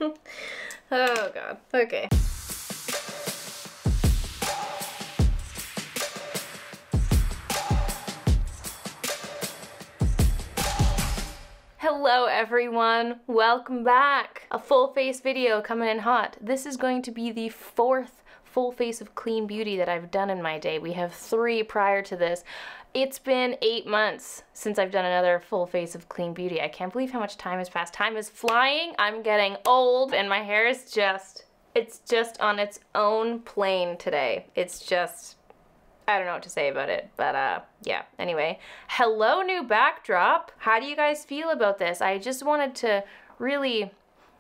Oh god. Okay. Hello everyone, welcome back. A full face video coming in hot. This is going to be the fourth full face of clean beauty that I've done in my day. We have 3 prior to this. It's been 8 months since I've done another full face of clean beauty. I can't believe how much time has passed. Time is flying, I'm getting old, and my hair is it's just on its own plane today. It's just, I don't know what to say about it, but yeah, anyway. Hello, new backdrop. How do you guys feel about this? I just wanted to really,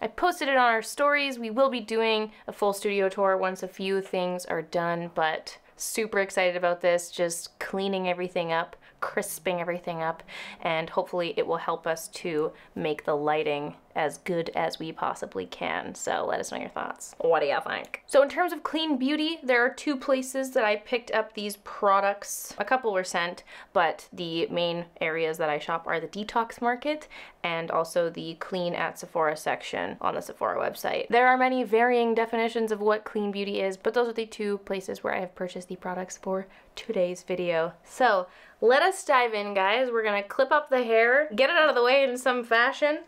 I posted it on our stories. We will be doing a full studio tour once a few things are done, but super excited about this, just cleaning everything up, crisping everything up, and hopefully it will help us to make the lighting as good as we possibly can. So let us know your thoughts. What do you think? So in terms of clean beauty, there are 2 places that I picked up these products. A couple were sent, but the main areas that I shop are the Detox Market and also the Clean at Sephora section on the Sephora website. There are many varying definitions of what clean beauty is, but those are the 2 places where I have purchased the products for today's video. So let us dive in, guys. We're gonna clip up the hair, get it out of the way in some fashion.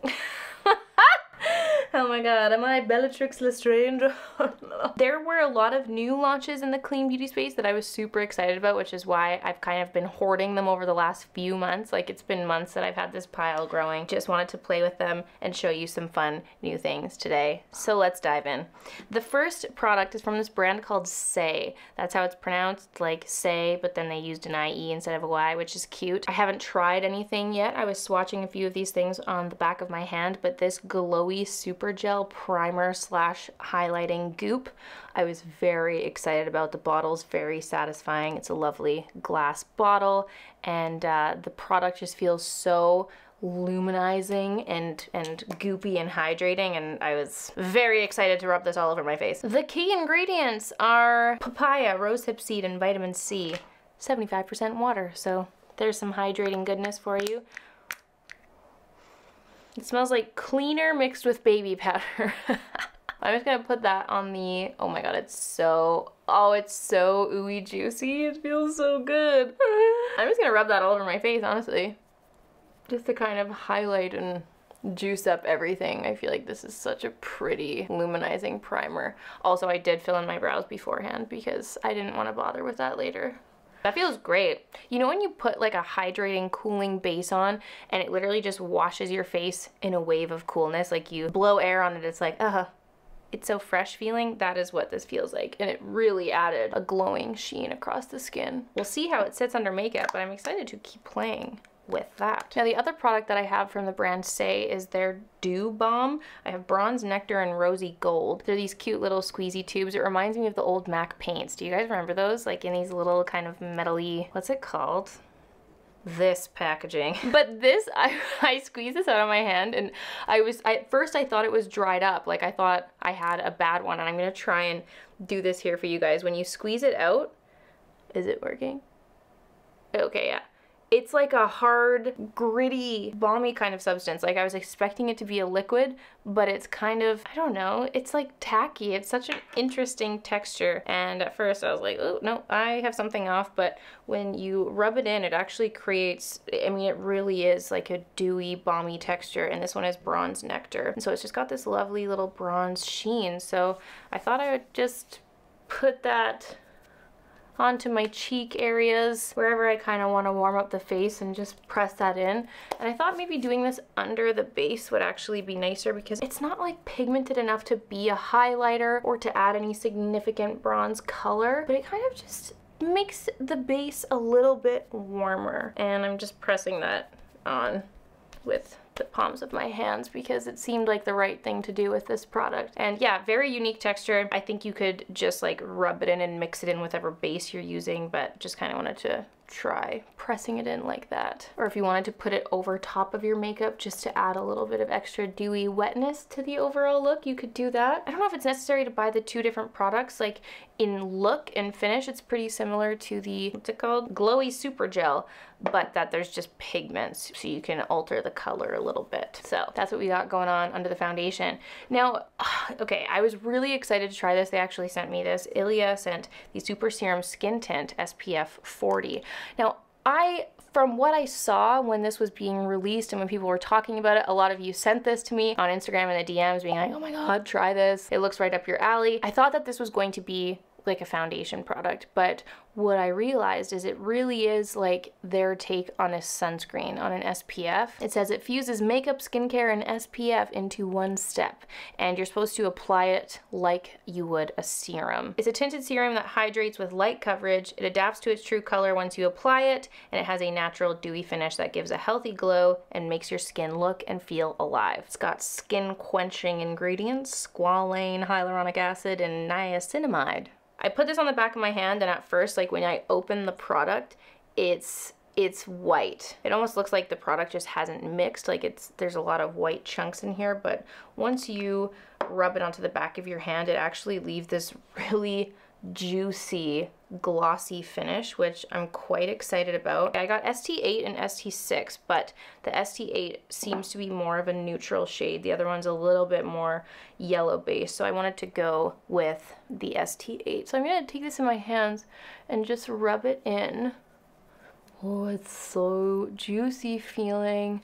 Oh my god, am I Bellatrix Lestrange? There were a lot of new launches in the clean beauty space that I was super excited about, which is why I've kind of been hoarding them over the last few months. Like, it's been months that I've had this pile growing. Just wanted to play with them and show you some fun new things today. So let's dive in. The first product is from this brand called Saie. That's how it's pronounced, like Saie, but then they used an IE instead of a Y, which is cute. I haven't tried anything yet. I was swatching a few of these things on the back of my hand, but this glowy super gel primer slash highlighting goop, I was very excited about. The bottle's very satisfying. It's a lovely glass bottle, and the product just feels so luminizing and goopy and hydrating, and I was very excited to rub this all over my face. The key ingredients are papaya, rosehip seed, and vitamin C. 75% water, so there's some hydrating goodness for you. It smells like cleaner mixed with baby powder. I'm just gonna put that on the, oh my god, it's so ooey juicy. It feels so good. I'm just gonna rub that all over my face, honestly. Just to kind of highlight and juice up everything. I feel like this is such a pretty luminizing primer. Also, I did fill in my brows beforehand because I didn't want to bother with that later. That feels great. You know when you put like a hydrating, cooling base on and it literally just washes your face in a wave of coolness? Like you blow air on it, it's like, it's so fresh feeling. That is what this feels like. And it really added a glowing sheen across the skin. We'll see how it sits under makeup, but I'm excited to keep playing with that. Now the other product that I have from the brand Saie is their Dew Balm. I have Bronze, Nectar, and Rosy Gold. They're these cute little squeezy tubes. It reminds me of the old MAC paints. Do you guys remember those? Like in these little kind of metally, what's it called? This packaging. But this, I squeezed this out of my hand, and at first I thought it was dried up. Like I thought I had a bad one, and I'm gonna try and do this here for you guys. When you squeeze it out, is it working? Okay, yeah. It's like a hard, gritty, balmy kind of substance. Like I was expecting it to be a liquid, but it's kind of, I don't know, it's like tacky. It's such an interesting texture. And at first I was like, oh no, I have something off. But when you rub it in, it actually creates, I mean, it really is like a dewy, balmy texture. And this one is Bronze Nectar. And so it's just got this lovely little bronze sheen. So I thought I would just put that onto my cheek areas, wherever I kind of want to warm up the face, and just press that in. And I thought maybe doing this under the base would actually be nicer because it's not like pigmented enough to be a highlighter or to add any significant bronze color, but it kind of just makes the base a little bit warmer. And I'm just pressing that on with the palms of my hands because it seemed like the right thing to do with this product. And yeah, very unique texture. I think you could just like rub it in and mix it in with whatever base you're using, but just kind of wanted to try pressing it in like that. Or if you wanted to put it over top of your makeup just to add a little bit of extra dewy wetness to the overall look, you could do that. I don't know if it's necessary to buy the two different products. Like in look and finish, it's pretty similar to the, what's it called? Glowy Super Gel, but that there's just pigments so you can alter the color a little bit. So that's what we got going on under the foundation. Now, okay, I was really excited to try this. They actually sent me this. Ilia sent the Super Serum Skin Tint SPF 40. Now, from what I saw when this was being released and when people were talking about it, a lot of you sent this to me on Instagram in the DMs being like, oh my God, try this. It looks right up your alley. I thought that this was going to be like a foundation product, but what I realized is it really is like their take on a sunscreen, on an SPF. It says it fuses makeup, skincare, and SPF into one step, and you're supposed to apply it like you would a serum. It's a tinted serum that hydrates with light coverage. It adapts to its true color once you apply it, and it has a natural dewy finish that gives a healthy glow and makes your skin look and feel alive. It's got skin quenching ingredients, squalane, hyaluronic acid, and niacinamide. I put this on the back of my hand, and at first, like when I open the product, it's white. It almost looks like the product just hasn't mixed, like there's a lot of white chunks in here, but once you rub it onto the back of your hand, it actually leaves this really juicy, glossy finish, which I'm quite excited about. I got ST8 and ST6, but the ST8 seems to be more of a neutral shade. The other one's a little bit more yellow based, so I wanted to go with the ST8. So I'm gonna take this in my hands and just rub it in. Oh, it's so juicy feeling.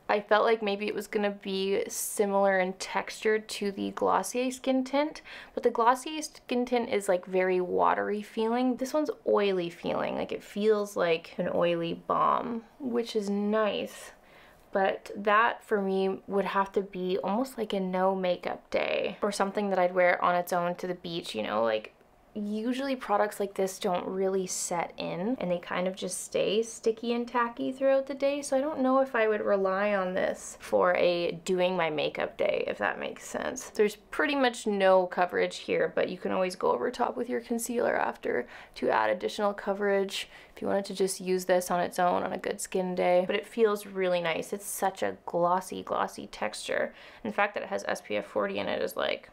I felt like maybe it was gonna be similar in texture to the Glossier Skin Tint, but the Glossier Skin Tint is like very watery feeling. This one's oily feeling, like it feels like an oily balm, which is nice. But that for me would have to be almost like a no makeup day, or something that I'd wear on its own to the beach, you know, like usually products like this don't really set in and they kind of just stay sticky and tacky throughout the day, so I don't know if I would rely on this for a doing my makeup day, if that makes sense. There's pretty much no coverage here, but you can always go over top with your concealer after to add additional coverage if you wanted to just use this on its own on a good skin day. But it feels really nice. It's such a glossy texture. In fact, that it has SPF 40 in it is like,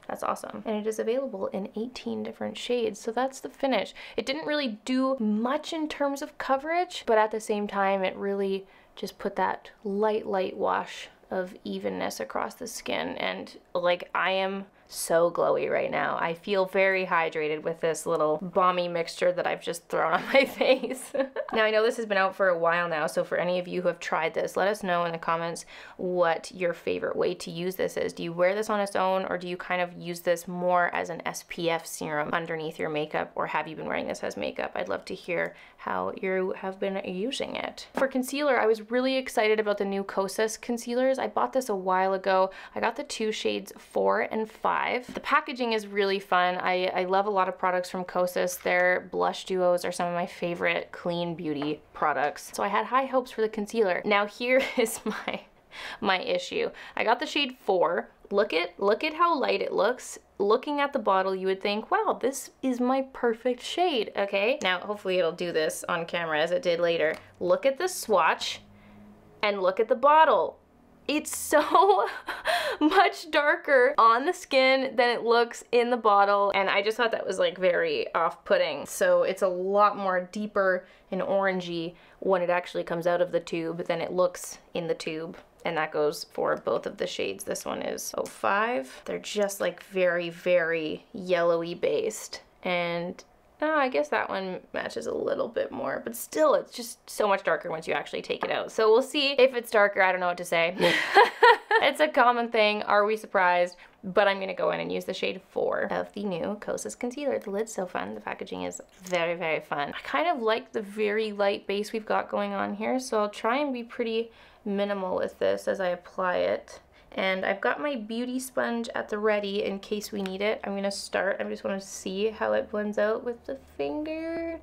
that's awesome. And it is available in 18 different shades, so that's the finish. It didn't really do much in terms of coverage, but at the same time, it really just put that light wash of evenness across the skin, and like I am so glowy right now. I feel very hydrated with this little balmy mixture that I've just thrown on my face. Now I know this has been out for a while now, so for any of you who have tried this, let us know in the comments what your favorite way to use this is. Do you wear this on its own, or do you kind of use this more as an SPF serum underneath your makeup, or have you been wearing this as makeup? I'd love to hear how you have been using it. For concealer, I was really excited about the new Kosas concealers. I bought this a while ago. I got the two shades 4 and 5. The packaging is really fun. I love a lot of products from Kosas. Their blush duos are some of my favorite clean beauty products. So I had high hopes for the concealer. Now here is my issue. I got the shade 4. Look at how light it looks. Looking at the bottle, you would think, wow, this is my perfect shade, okay? Now, hopefully it'll do this on camera as it did later. Look at the swatch and look at the bottle. It's so much darker on the skin than it looks in the bottle, and I just thought that was like very off-putting. So it's a lot more deeper and orangey when it actually comes out of the tube than it looks in the tube. And that goes for both of the shades. This one is 05. They're just like very yellowy based, and I guess that one matches a little bit more, but still it's just so much darker once you actually take it out. So we'll see if it's darker. I don't know what to say. It's a common thing. Are we surprised? But I'm gonna go in and use the shade 4 of the new Kosas concealer. The lid's so fun. The packaging is very fun. I kind of like the very light base we've got going on here, so I'll try and be pretty minimal with this as I apply it. And I've got my beauty sponge at the ready in case we need it. I'm gonna start. I just want to see how it blends out with the finger.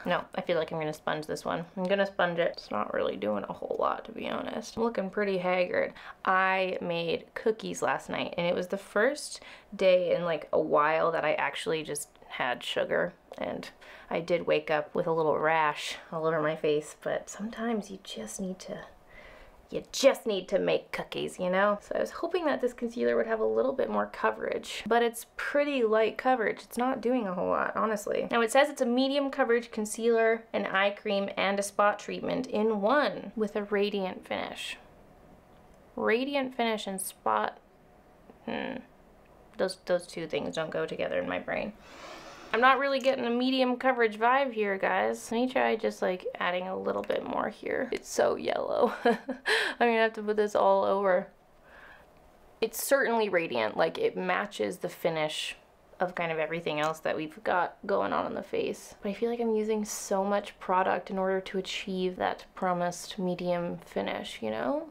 No, I feel like I'm gonna sponge this one. I'm gonna sponge it. It's not really doing a whole lot, to be honest. I'm looking pretty haggard. I made cookies last night, and it was the first day in like a while that I actually just had sugar, and I did wake up with a little rash all over my face, but sometimes you just need to make cookies, you know? So I was hoping that this concealer would have a little bit more coverage, but it's pretty light coverage. It's not doing a whole lot, honestly. Now it says it's a medium coverage concealer, an eye cream, and a spot treatment in one with a radiant finish. Radiant finish and spot, those two things don't go together in my brain. I'm not really getting a medium coverage vibe here, guys. Let me try just like adding a little bit more here. It's so yellow. I'm gonna have to put this all over. It's certainly radiant, like it matches the finish of kind of everything else that we've got going on the face. But I feel like I'm using so much product in order to achieve that promised medium finish, you know?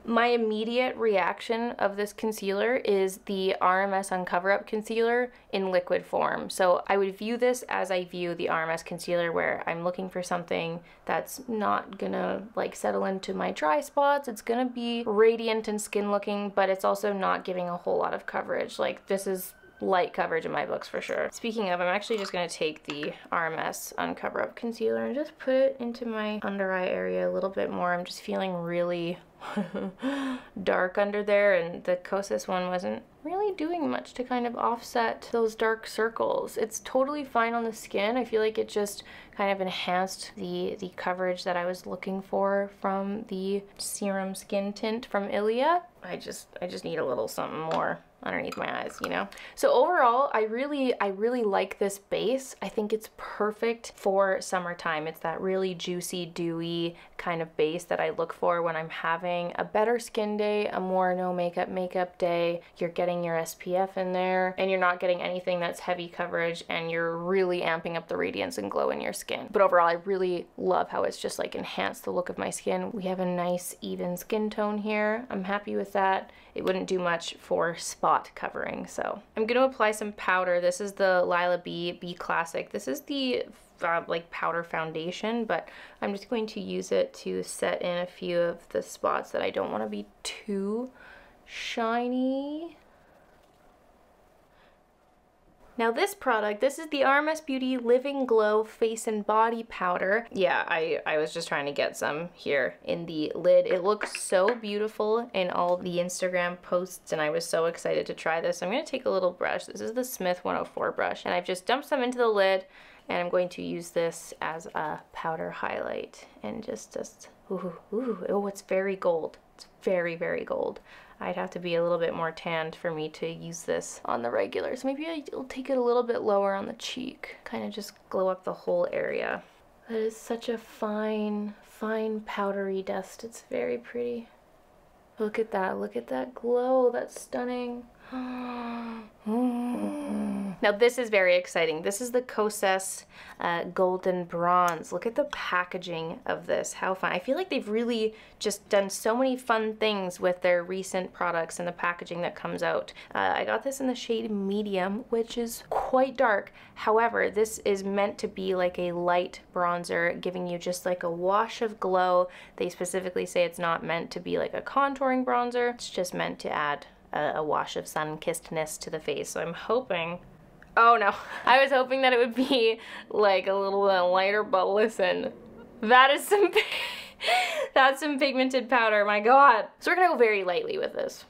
My immediate reaction of this concealer is the RMS Uncover Up concealer in liquid form. So I would view this as I view the RMS concealer, where I'm looking for something that's not gonna like settle into my dry spots. It's gonna be radiant and skin looking, but it's also not giving a whole lot of coverage. Like, this is light coverage in my books for sure. Speaking of, I'm actually just gonna take the RMS Uncover Up concealer and just put it into my under eye area a little bit more. I'm just feeling really dark under there, and the Kosas one wasn't really doing much to kind of offset those dark circles. It's totally fine on the skin. I feel like it just kind of enhanced the coverage that I was looking for from the Serum Skin Tint from Ilia. I just need a little something more underneath my eyes, you know? So overall, I really like this base. I think it's perfect for summertime. It's that really juicy, dewy kind of base that I look for when I'm having a better skin day, a more no makeup day. You're getting your SPF in there, and you're not getting anything that's heavy coverage, and you're really amping up the radiance and glow in your skin. But overall, I really love how it's just like enhanced the look of my skin. We have a nice even skin tone here. I'm happy with that. It wouldn't do much for spot covering, so I'm gonna apply some powder. This is the Lilah B Classic. This is the like powder foundation, but I'm just going to use it to set in a few of the spots that I don't want to be too shiny. Now this product, this is the RMS Beauty Living Glow Face and Body Powder. Yeah, I was just trying to get some here in the lid. It looks so beautiful in all the Instagram posts, and I was so excited to try this. I'm going to take a little brush. This is the Smith 104 brush, and I've just dumped some into the lid, and I'm going to use this as a powder highlight, and oh, it's very gold. It's very, very gold. I'd have to be a little bit more tanned for me to use this on the regular. So maybe I'll take it a little bit lower on the cheek. Kind of just glow up the whole area. That is such a fine, fine powdery dust. It's very pretty. Look at that glow. That's stunning. Now this is very exciting. This is the Kosas Golden Bronze. Look at the packaging of this. How fun. I feel like they've really just done so many fun things with their recent products and the packaging that comes out. I got this in the shade Medium, which is quite dark. However, this is meant to be like a light bronzer, giving you just like a wash of glow. They specifically say it's not meant to be like a contouring bronzer. It's just meant to add a wash of sun-kissedness to the face. So I'm hoping, oh no, I was hoping that it would be like a little bit lighter, but listen, that is some, that's some pigmented powder, my god. So we're gonna go very lightly with this.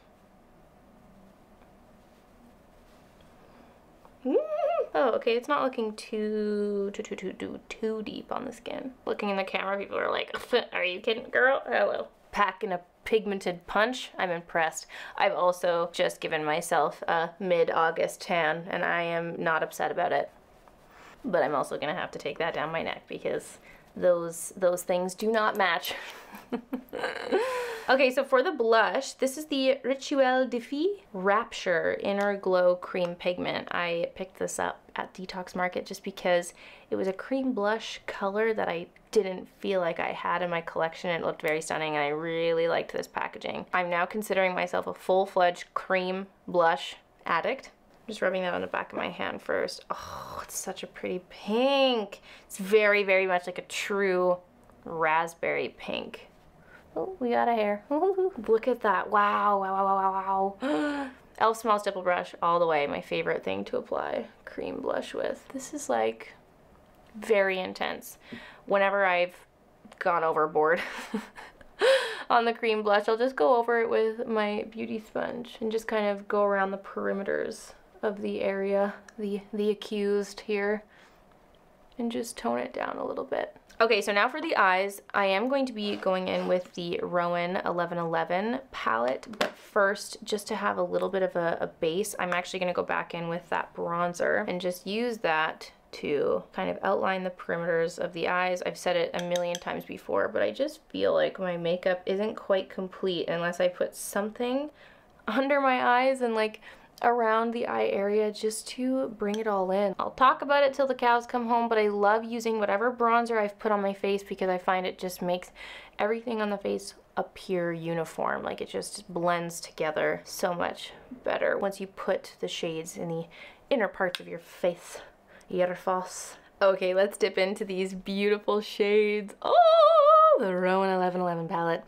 Oh, okay, it's not looking too deep on the skin. Looking in the camera, people are like, are you kidding, girl? Hello. Packing a pigmented punch. I'm impressed. I've also just given myself a mid-August tan, and I am not upset about it. But I'm also gonna have to take that down my neck because those things do not match. Okay, so for the blush, this is the Rituel de Fille Rapture Inner Glow Cream Pigment. I picked this up at Detox Market just because it was a cream blush color that I didn't feel like I had in my collection. It looked very stunning, and I really liked this packaging. I'm now considering myself a full-fledged cream blush addict. Just rubbing that on the back of my hand first. Oh, it's such a pretty pink. It's very, very much like a true raspberry pink. Oh, we got a hair. Look at that. Wow, wow, wow, wow, wow. e.l.f. Small Stipple Brush all the way. My favorite thing to apply cream blush with. This is like very intense. Whenever I've gone overboard on the cream blush, I'll just go over it with my beauty sponge and just kind of go around the perimeters of the area, the accused here, and just tone it down a little bit. Okay, so now for the eyes, I am going to be going in with the Roen 1111 palette, but first, just to have a little bit of a base, I'm actually going to go back in with that bronzer and just use that to kind of outline the perimeters of the eyes. I've said it a million times before, but I just feel like my makeup isn't quite complete unless I put something under my eyes and like around the eye area just to bring it all in. I'll talk about it till the cows come home, but I love using whatever bronzer I've put on my face because I find it just makes everything on the face appear uniform. Like it just blends together so much better once you put the shades in the inner parts of your face. Your face. Okay, let's dip into these beautiful shades. Oh, the Roen 1111 palette.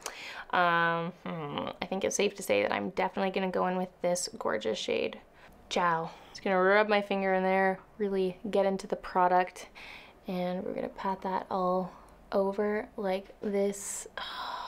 I think it's safe to say that I'm definitely gonna go in with this gorgeous shade, Ciao. Just gonna rub my finger in there, really get into the product, and we're gonna pat that all over like this.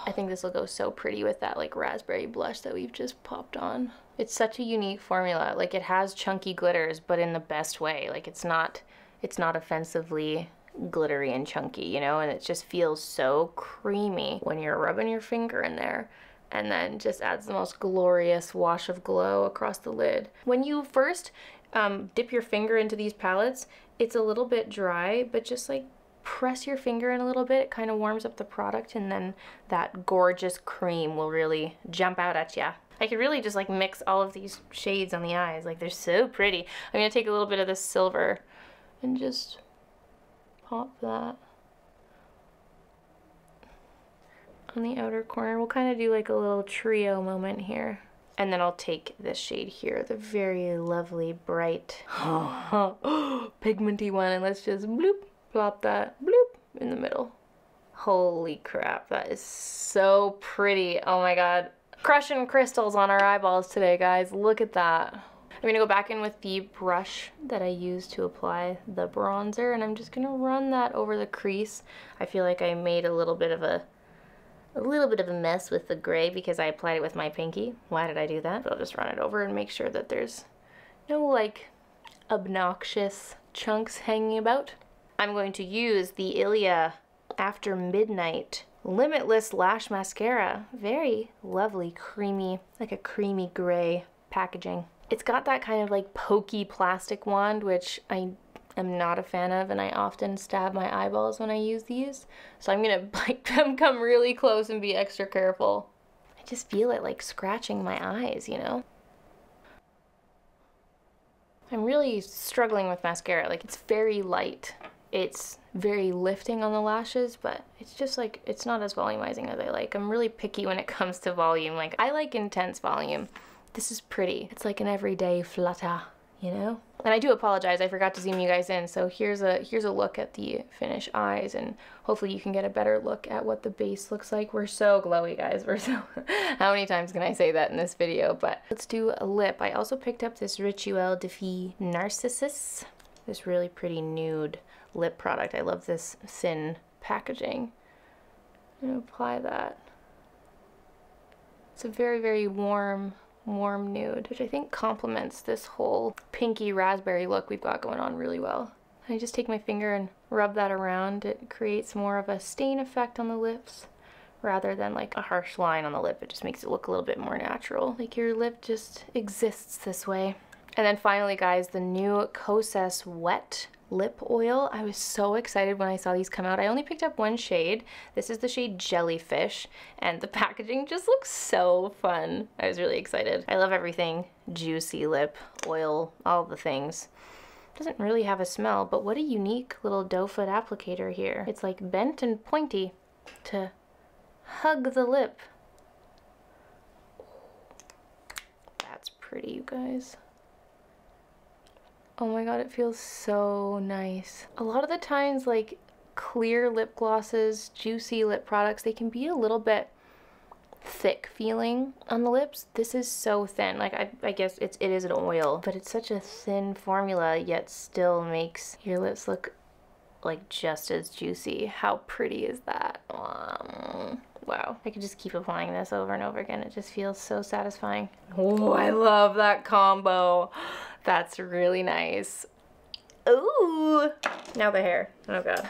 I think this will go so pretty with that like raspberry blush that we've just popped on. It's such a unique formula. Like it has chunky glitters, but in the best way. Like it's not offensively glittery and chunky, you know, and it just feels so creamy when you're rubbing your finger in there, and then just adds the most glorious wash of glow across the lid. When you first dip your finger into these palettes, it's a little bit dry, but just like press your finger in a little bit, it kind of warms up the product, and then that gorgeous cream will really jump out at ya. I could really just like mix all of these shades on the eyes, like they're so pretty. I'm gonna take a little bit of this silver and just pop that on the outer corner. We'll kind of do like a little trio moment here. And then I'll take this shade here, the very lovely, bright, pigmenty one, and let's just bloop, plop that, bloop, in the middle. Holy crap, that is so pretty. Oh my god. Crushing crystals on our eyeballs today, guys. Look at that. I'm gonna go back in with the brush that I used to apply the bronzer, and I'm just gonna run that over the crease. I feel like I made a little bit of a mess with the gray because I applied it with my pinky. Why did I do that? But I'll just run it over and make sure that there's no like obnoxious chunks hanging about. I'm going to use the Ilia After Midnight Limitless Lash Mascara. Very lovely, creamy, like a creamy gray packaging. It's got that kind of like pokey plastic wand, which I am not a fan of, and I often stab my eyeballs when I use these. So I'm gonna like come really close and be extra careful. I just feel it like scratching my eyes, you know? I'm really struggling with mascara. Like it's very light. It's very lifting on the lashes, but it's just like, it's not as volumizing as I like. I'm really picky when it comes to volume. Like I like intense volume. This is pretty. It's like an everyday flutter, you know? And I do apologize, I forgot to zoom you guys in. So here's a look at the finished eyes, and hopefully you can get a better look at what the base looks like. We're so glowy, guys. We're so, how many times can I say that in this video? But let's do a lip. I also picked up this Rituel de Fille Narcissus. This really pretty nude lip product. I love this thin packaging. I'm gonna apply that. It's a very, very warm nude, which I think complements this whole pinky raspberry look we've got going on really well. I just take my finger and rub that around. It creates more of a stain effect on the lips rather than like a harsh line on the lip. It just makes it look a little bit more natural. Like your lip just exists this way. And then finally, guys, the new Kosas Wet Lip Oil. I was so excited when I saw these come out. I only picked up one shade. This is the shade Jellyfish, and the packaging just looks so fun. I was really excited. I love everything juicy lip, oil, all the things. Doesn't really have a smell, but what a unique little doe foot applicator here. It's like bent and pointy to hug the lip. That's pretty, you guys. Oh my god, it feels so nice. A lot of the times, like clear lip glosses, juicy lip products, they can be a little bit thick feeling on the lips. This is so thin. Like I guess it is an oil, but it's such a thin formula, yet still makes your lips look like just as juicy. How pretty is that? Wow, I could just keep applying this over and over again. It just feels so satisfying. Oh, I love that combo. That's really nice. Ooh, now the hair. Oh god.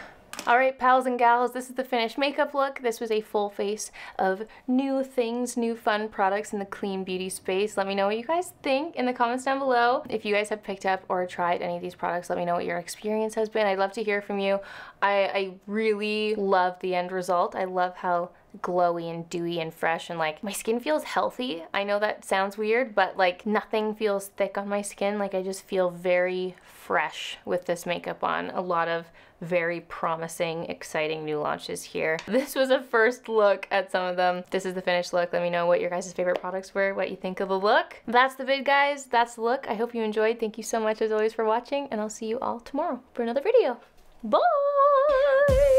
All right, pals and gals, this is the finished makeup look. This was a full face of new things, new fun products in the clean beauty space. Let me know what you guys think in the comments down below. If you guys have picked up or tried any of these products, let me know what your experience has been. I'd love to hear from you. I really love the end result. I love how glowy and dewy and fresh, and like my skin feels healthy. I know that sounds weird, but like nothing feels thick on my skin. Like I just feel very fresh with this makeup on. A lot of very promising, exciting new launches here. This was a first look at some of them. This is the finished look. Let me know what your guys' favorite products were, what you think of the look. That's the vid, guys. That's the look. I hope you enjoyed. Thank you so much as always for watching, and I'll see you all tomorrow for another video. Bye!